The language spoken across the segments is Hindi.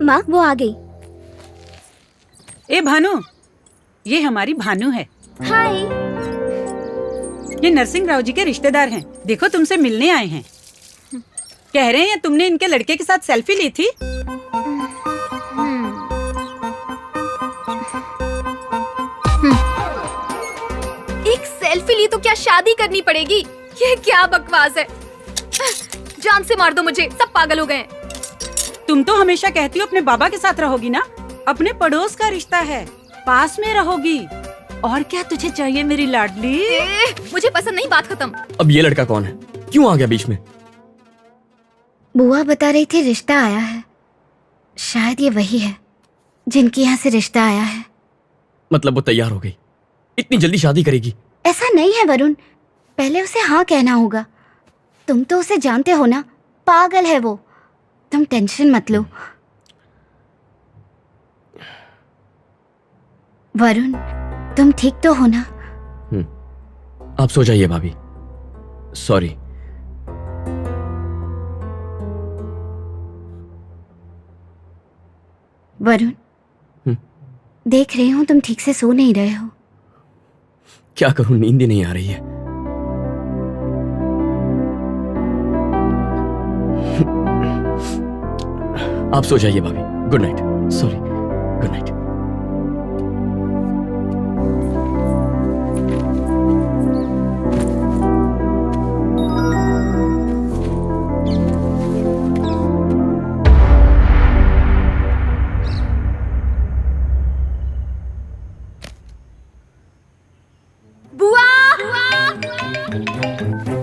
माँ वो आ गई। ए भानु, ये हमारी भानु है। हाय। ये नरसिंह राव जी के रिश्तेदार हैं। देखो तुमसे मिलने आए हैं। कह रहे हैं तुमने इनके लड़के के साथ सेल्फी ली थी। एक सेल्फी ली तो क्या शादी करनी पड़ेगी? ये क्या बकवास है। जान से मार दो मुझे, सब पागल हो गए हैं। तुम तो हमेशा कहती हो अपने बाबा के साथ रहोगी ना। अपने पड़ोस का रिश्ता है, पास में रहोगी। और क्या तुझे चाहिए मेरी लाडली? मुझे पसंद नहीं, बात खत्म। अब ये लड़का कौन है? क्यों आ गया बीच में? बुआ बता रही थी रिश्ता आया है। शायद ये वही है जिनके यहाँ से रिश्ता आया है। मतलब वो तैयार हो गई? इतनी जल्दी शादी करेगी? ऐसा नहीं है वरुण, पहले उसे हाँ कहना होगा। तुम तो उसे जानते हो ना, पागल है वो। तुम टेंशन मत लो। वरुण, तुम ठीक तो हो ना? आप सो जाइए भाभी। सॉरी। वरुण, देख रही हूँ तुम ठीक से सो नहीं रहे हो। क्या करूं, नींद ही नहीं आ रही है। आप सो जाइए भाभी। Good night. Sorry, good night.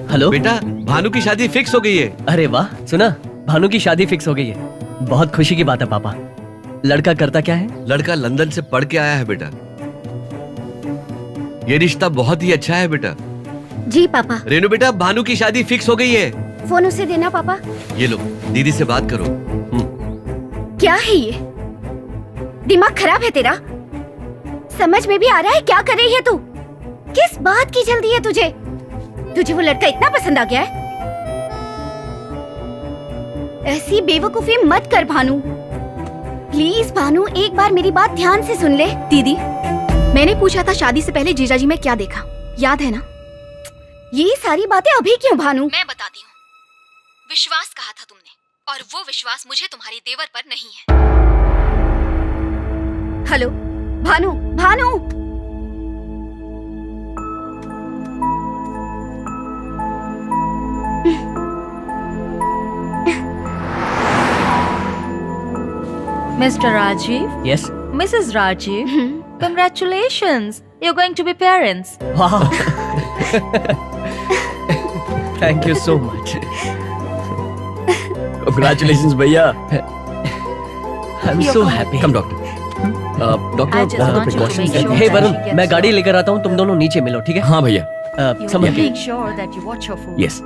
Hello बेटा, भानु की शादी फिक्स हो गई है। अरे वाह, सुना? भानु की शादी फिक्स हो गई है। बहुत खुशी की बात है पापा। लड़का करता क्या है? लड़का लंदन से पढ़ के आया है बेटा। ये रिश्ता बहुत ही अच्छा है बेटा। जी पापा। रेनू बेटा, भानु की शादी फिक्स हो गई है। फोन उसे देना पापा। ये लो, दीदी से बात करो। क्या है ये? दिमाग खराब है तेरा? समझ में भी आ रहा है क्या कर रही है तू? किस बात की जल्दी है तुझे? तुझे वो लड़का इतना पसंद आ गया है? ऐसी बेवकूफी मत कर भानु। प्लीज भानु, एक बार मेरी बात ध्यान से सुन ले। दीदी, मैंने पूछा था शादी से पहले जीजाजी में क्या देखा, याद है ना? ये सारी बातें अभी क्यों भानु? मैं बताती हूँ। विश्वास कहा था तुमने, और वो विश्वास मुझे तुम्हारे देवर पर नहीं है। Hello Bhanu, Bhanu. Mr. Rajiv? Yes. Mrs. Rajiv? Congratulations! You're going to be parents. Wow. Thank you so much. Congratulations भैया। I'm so happy. Come doctor. I doctor just want you to precautions make sure Hey that Varun, she gets मैं गाड़ी well. लेकर आता हूँ, तुम दोनों नीचे मिलो, ठीक है? हाँ भैया। You समझ will गए। make sure that you watch her food. Yes.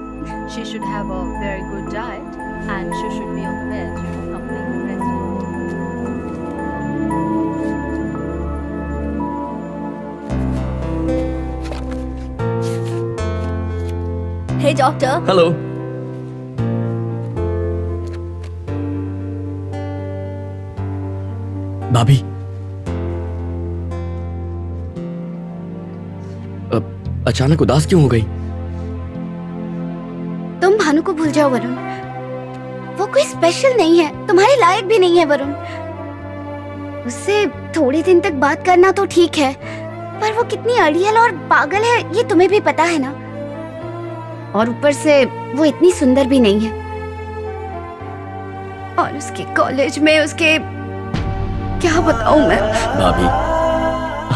She should have a very good diet and she should be on the bed, completely rested. Hey doctor. Hello. भाभी, अचानक उदास क्यों हो गई? तुम भानु को भूल जाओ वरुण। वो कोई स्पेशल नहीं है, तुम्हारे लायक भी नहीं है वरुण। उससे थोड़े दिन तक बात करना तो ठीक है, पर वो कितनी अड़ियल और पागल है ये तुम्हें भी पता है ना। और ऊपर से वो इतनी सुंदर भी नहीं है। और उसके कॉलेज में उसके क्या बताऊं मैं। भाभी,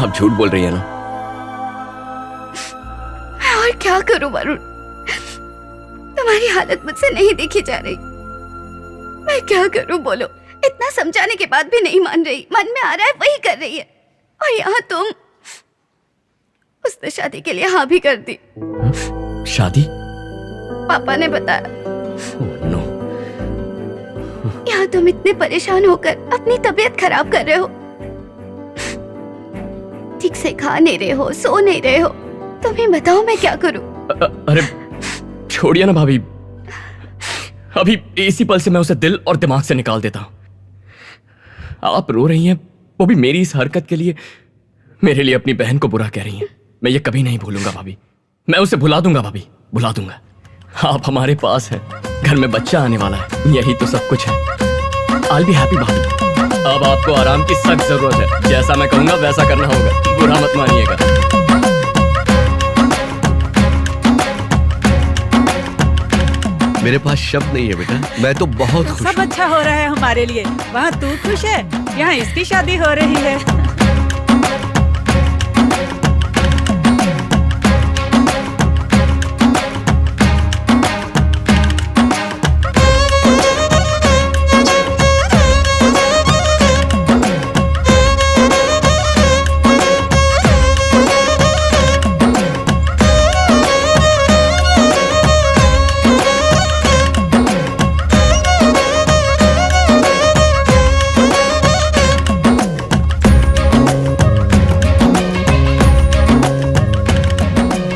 आप झूठ बोल रही है ना? और क्या करूं वरुण, तुम्हारी हालत मुझसे नहीं देखी जा रही। मैं क्या करूं बोलो? इतना समझाने के बाद भी नहीं मान रही। मन में आ रहा है वही कर रही है। और यहाँ तुम। उसने शादी के लिए हाँ भी कर दी। शादी? पापा ने बताया। Oh no. यहाँ तुम इतने परेशान होकर अपनी तबीयत खराब कर रहे हो। ठीक से खा नहीं रहे हो, सो नहीं रहे हो। तुम्हें बताओ मैं क्या करूं? अरे छोड़िए ना भाभी। अभी इसी पल से मैं उसे दिल और दिमाग से निकाल देता हूं। आप रो रही हैं, वो भी मेरी इस हरकत के लिए। मेरे लिए अपनी बहन को बुरा कह रही हैं। मैं ये कभी नहीं भूलूंगा भाभी। मैं उसे भुला दूंगा भाभी, भुला दूंगा। आप हमारे पास हैं, घर में बच्चा आने वाला है, यही तो सब कुछ है। I'll be happy भाभी। अब आपको आराम की सख्त जरूरत है। जैसा मैं कहूंगा वैसा करना होगा, बुरा मत मानिएगा। मेरे पास शब्द नहीं है बेटा, मैं तो बहुत खुश सब हूँ। अच्छा हो रहा है हमारे लिए। वहाँ तू खुश है, यहाँ इसकी शादी हो रही है।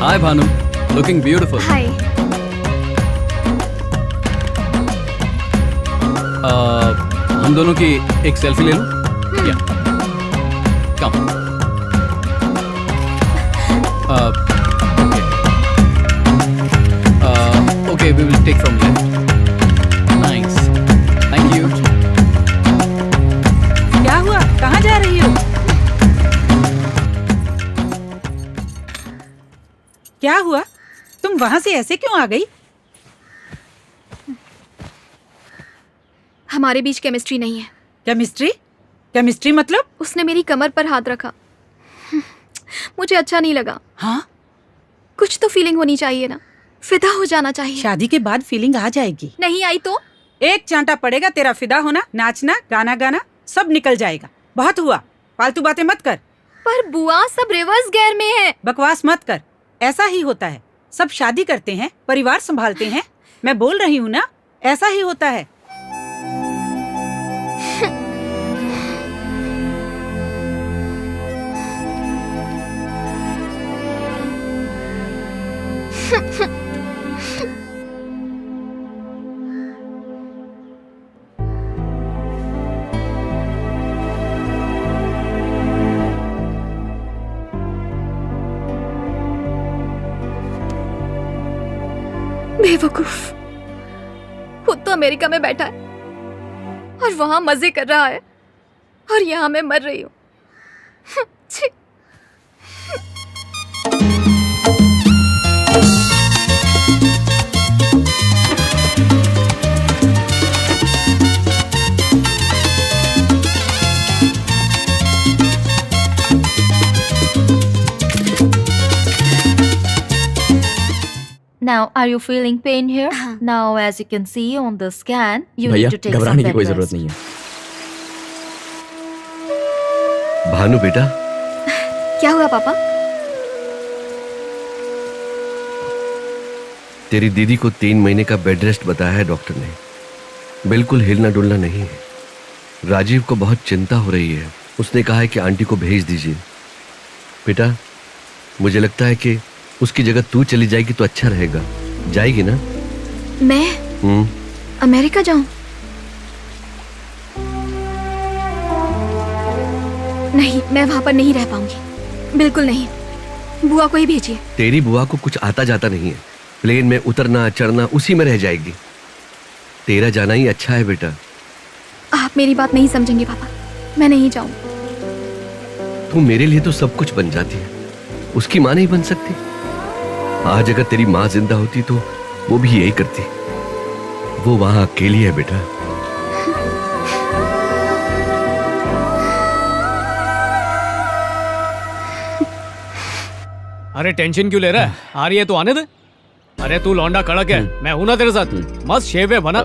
Hi Bhanu, looking beautiful. Hi. हम दोनों की एक सेल्फी ले लूं? क्या? Come. Okay, we will take from left. Nice. Thank you. क्या हुआ, कहाँ जा रही हो? क्या हुआ, तुम वहाँ से ऐसे क्यों आ गई? हमारे बीच केमिस्ट्री नहीं है। केमिस्ट्री? केमिस्ट्री मतलब? उसने मेरी कमर पर हाथ रखा। मुझे अच्छा नहीं लगा। हाँ, कुछ तो फीलिंग होनी चाहिए ना, फिदा हो जाना चाहिए। शादी के बाद फीलिंग आ जाएगी। नहीं आई तो? एक चांटा पड़ेगा, तेरा फिदा होना, नाचना, गाना गाना सब निकल जाएगा। बहुत हुआ, फालतू बातें मत कर। पर बुआ, सब रिवर्स गियर में है। बकवास मत कर, ऐसा ही होता है। सब शादी करते हैं, परिवार संभालते हैं। मैं बोल रही हूँ ना, ऐसा ही होता है। बेवकूफ, खुद तो अमेरिका में बैठा है और वहां मजे कर रहा है, और यहाँ मैं मर रही हूँ। छी। Now, are you feeling pain here? Now, as you can see on the scan, you भैया, need to take some घबराने की bed कोई rest. जरूरत नहीं है। भानु बेटा, क्या हुआ पापा? तेरी दीदी को 3 महीने का बेड रेस्ट बताया है डॉक्टर ने। बिल्कुल हिलना डुलना नहीं है। राजीव को बहुत चिंता हो रही है। उसने कहा है कि आंटी को भेज दीजिए। बेटा, मुझे लगता है कि उसकी जगह तू चली जाएगी तो अच्छा रहेगा। जाएगी ना? मैं अमेरिका जाऊं? नहीं, मैं वहां पर नहीं रह पाऊंगी, बिल्कुल नहीं। बुआ को ही भेजिए। तेरी बुआ को कुछ आता जाता नहीं है। प्लेन में उतरना चढ़ना उसी में रह जाएगी। तेरा जाना ही अच्छा है बेटा। आप मेरी बात नहीं समझेंगे पापा, मैं नहीं जाऊं। तू मेरे लिए तो सब कुछ बन जाती है, उसकी माँ नहीं बन सकती? आज अगर तेरी माँ जिंदा होती तो वो भी यही करती। वो वहां अकेली है बेटा। अरे टेंशन क्यों ले रहा है? आ रही है तो आने दे। अरे तू लौंडा कड़क है, मैं हूं ना तेरे साथ। मस्त शेव है बना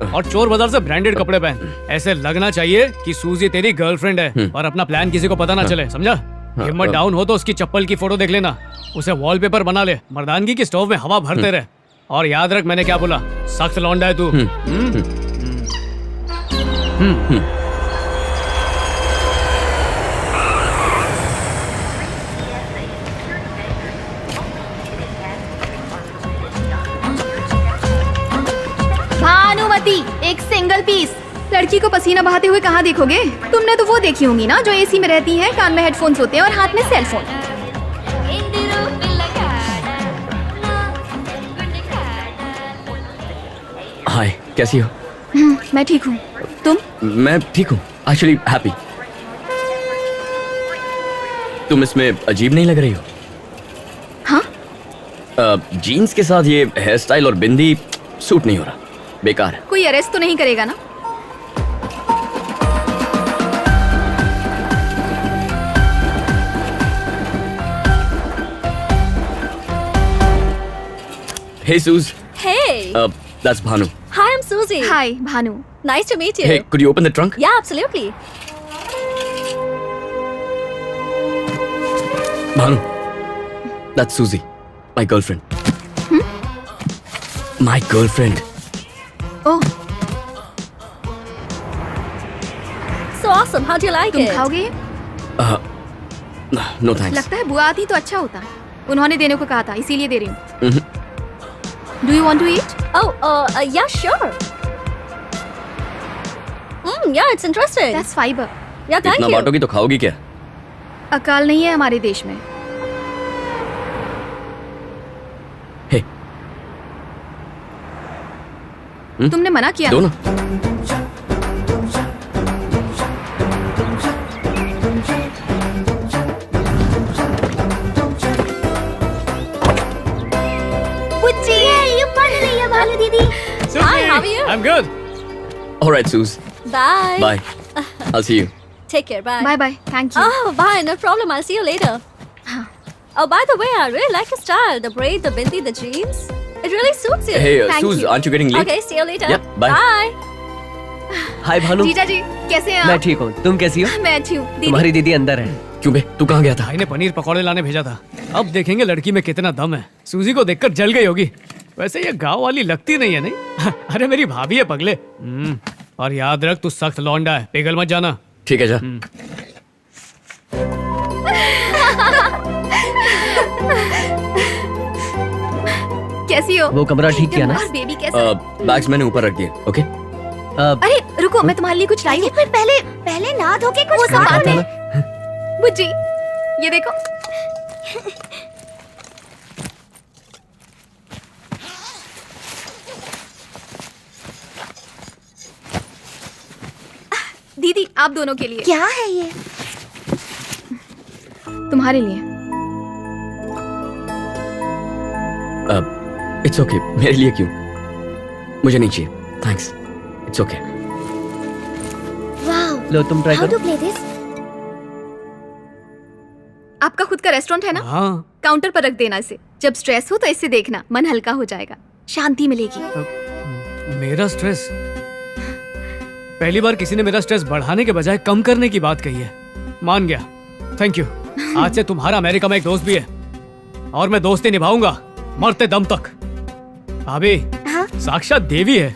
और चोर बाजार से ब्रांडेड कपड़े पहन। ऐसे लगना चाहिए कि सूजी तेरी गर्लफ्रेंड है और अपना प्लान किसी को पता ना चले, समझा? हिम्मत डाउन हो तो उसकी चप्पल की फोटो देख लेना, उसे वॉलपेपर बना ले, मर्दानगी की स्टोव में हवा भरते रहे। और याद रख मैंने क्या बोला, सख्त लौंडा है तू। भानुमति, एक सिंगल पीस। लड़की को पसीना बहाते हुए कहाँ देखोगे? तुमने तो वो देखी होंगी ना जो एसी में रहती है, कान में हेडफोन्स होते हैं और हाथ में सेल फोन। हाय, कैसी हो? मैं ठीक हूँ, तुम? मैं ठीक हूँ, एक्चुअली हैप्पी। तुम इसमें अजीब नहीं लग रही हो। हाँ? जीन्स के साथ ये हेयर स्टाइल और बिंदी सूट नहीं हो रहा, बेकार है। कोई अरेस्ट तो नहीं करेगा ना? Hey Suze, Hey. that's Bhanu. Hi, I'm Susie. Hi Bhanu. Nice to meet you. Hey, could you open the trunk? Yeah, absolutely. Bhanu, that's Susie, my girlfriend. My girlfriend. Oh, So awesome. How do you like तुम it? खाओगे? No thanks. लगता है बुआ आती तो अच्छा होता। उन्होंने देने को कहा था, इसीलिए दे रही हूँ। Do you want to eat? Oh, yeah, sure. Yeah, it's interesting. That's fiber. Yeah, thank इतना you. बांटोगी तो खाओगी क्या? अकाल नहीं है हमारे देश में। Hey, तुमने मना किया दो ना? ना। बुच्ची ये पढ़ रही है भानु दीदी। Hi, how are you? I'm good. All right, Suze. Bye. Bye. I'll see you. Take care. Bye. Bye bye, thank you. Oh, bye. No problem. I'll see you later. Oh, by the way, I really like your style. The braid, the bindi, the jeans. It really suits you. Hey, Thank Suze, you. aren't you getting late? Okay, see you later. Yep, bye. Bye. हाय भानु, जीजा जी, कैसे हैं मैं आप? ठीक हूँ, तुम कैसी हो? मैं अच्छी हूँ। दीदी, तुम्हारी दीदी अंदर है। क्यों बे, तू कहाँ गया था? भाई ने पनीर पकौड़े लाने भेजा था। अब देखेंगे लड़की में कितना दम है। सूजी को देखकर जल गई होगी। वैसे ये गांव वाली लगती नहीं है, नहीं? अरे मेरी भाभी है पगले। और याद रख, तू सख्त लौंडा है, पिघल मत जाना। ठीक है जा। कैसी हो? वो कमरा ठीक किया ना? और बेबी कैसा है? बैग्स मैंने ऊपर रख दिए, ओके? अरे रुको, मैं तुम्हारे लिए कुछ लाई हूँ। पर पहले नहा धो के कुछ वो सब खा बाद ले। में। बुज्जी, ये देखो। दीदी, आप दोनों के लिए। क्या है ये? तुम्हारे लिए। इट्स ओके, मेरे लिए क्यों? मुझे नहीं चाहिए, थैंक्स। It's okay. वाओ, लो तुम ट्राई हाउ करो। To play this? आपका खुद का रेस्टोरेंट है ना? हाँ, काउंटर पर रख देना इसे। जब स्ट्रेस हो तो इससे देखना, मन हल्का हो जाएगा, शांति मिलेगी। मेरा स्ट्रेस। पहली बार किसी ने मेरा स्ट्रेस बढ़ाने के बजाय कम करने की बात कही है। मान गया, थैंक यू। आज से तुम्हारा अमेरिका में एक दोस्त भी है और मैं दोस्ती निभाऊंगा मरते दम तक। भाभी, हाँ? साक्षात देवी है।